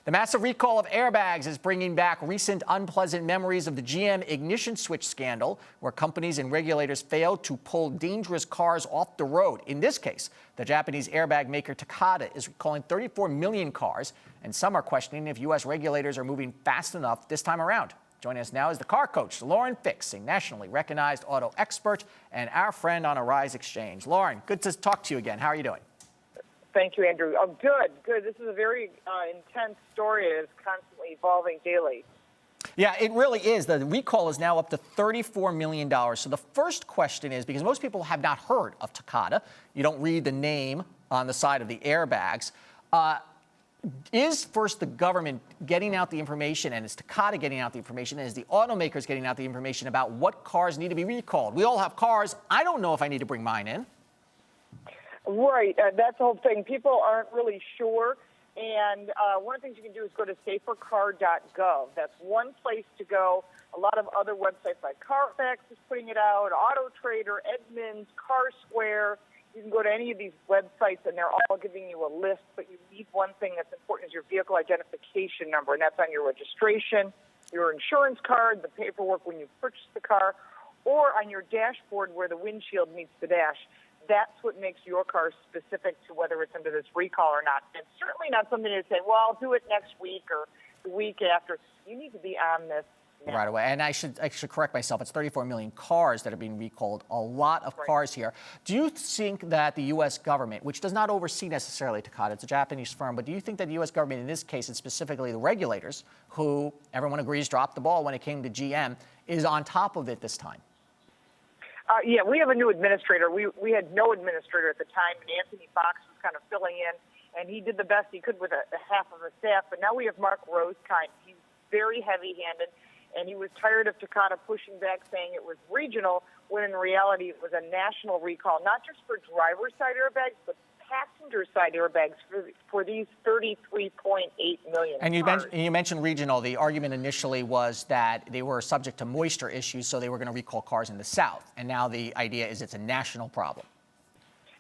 The massive recall of airbags is bringing back recent unpleasant memories of the GM ignition switch scandal, where companies and regulators failed to pull dangerous cars off the road. In this case, the Japanese airbag maker Takata is recalling 34 million cars, and some are questioning if U.S. regulators are moving fast enough this time around. Joining us now is the car coach, Lauren Fix, a nationally recognized auto expert and our friend on Arise Xchange. Lauren, good to talk to you again. How are you doing? Thank you, Andrew. Oh, good. This is a very intense story. It is constantly evolving daily. Yeah, it really is. The recall is now up to $34 million. So the first question is, because most people have not heard of Takata, you don't read the name on the side of the airbags, is first the government getting out the information, and is Takata getting out the information, and is the automakers getting out the information about what cars need to be recalled? We all have cars. I don't know if I need to bring mine in. Right. That's the whole thing. People aren't really sure. And one of the things you can do is go to safercar.gov. That's one place to go. A lot of other websites like Carfax is putting it out, Auto Trader, Edmunds, Car Square. You can go to any of these websites, and they're all giving you a list. But you need one thing that's important is your vehicle identification number, and that's on your registration, your insurance card, the paperwork when you purchase the car, or on your dashboard where the windshield meets the dash. That's what makes your car specific to whether it's under this recall or not. It's certainly not something to say, well, I'll do it next week or the week after. You need to be on this now. Right away. And I should correct myself. It's 34 million cars that are being recalled. A lot of cars here. Do you think that the U.S. government, which does not oversee necessarily Takata, it's a Japanese firm, but do you think that the U.S. government in this case, and specifically the regulators, who everyone agrees dropped the ball when it came to GM, is on top of it this time? Yeah, we have a new administrator. We had no administrator at the time, and Anthony Fox was kind of filling in, and he did the best he could with a half of a staff. But now we have Mark Rosekind. He's very heavy-handed, and he was tired of Takata pushing back, saying it was regional, when in reality it was a national recall, not just for driver's side airbags, but passenger side airbags for these 33.8 million And cars. you mentioned regional. The argument initially was that they were subject to moisture issues, so they were going to recall cars in the South. And now the idea is it's a national problem.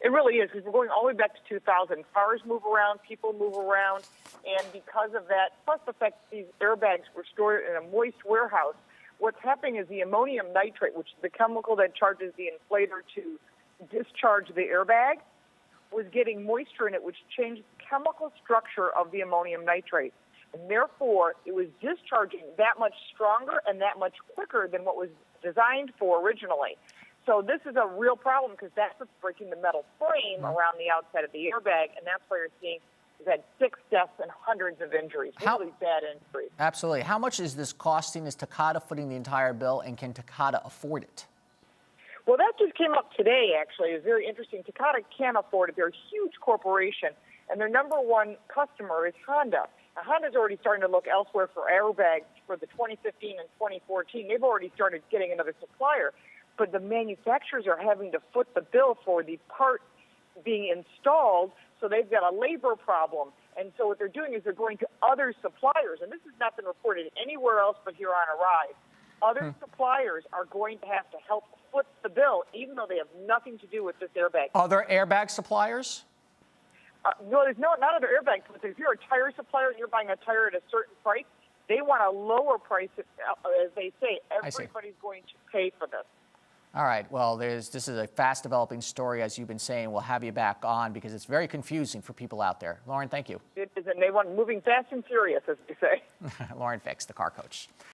It really is, because we're going all the way back to 2000. Cars move around, people move around, and because of that, plus the fact that these airbags were stored in a moist warehouse, what's happening is the ammonium nitrate, which is the chemical that charges the inflator to discharge the airbag, was getting moisture in it, which changed the chemical structure of the ammonium nitrate. And therefore, it was discharging that much stronger and that much quicker than what was designed for originally. So this is a real problem, because that's what's breaking the metal frame around the outside of the airbag, and that's why you're seeing we've had 6 deaths and hundreds of injuries, really bad injuries. Absolutely. How much is this costing? Is Takata footing the entire bill, and can Takata afford it? Well, that just came up today, actually. It's very interesting. Takata can't afford it. They're a huge corporation, and their number one customer is Honda. Now, Honda's already starting to look elsewhere for airbags for the 2015 and 2014. They've already started getting another supplier, but the manufacturers are having to foot the bill for the part being installed, so they've got a labor problem. And so what they're doing is they're going to other suppliers, and this has not been reported anywhere else but here on Arise. Other suppliers are going to have to help foot the bill, even though they have nothing to do with this airbag. Other airbag suppliers? No, there's not other airbags, but if you're a tire supplier and you're buying a tire at a certain price, they want a lower price, as they say. Everybody's going to pay for this. All right. Well, this is a fast-developing story, as you've been saying. We'll have you back on because it's very confusing for people out there. Lauren, thank you. It is, and they want moving fast and furious, as they say. Lauren Fix, the car coach.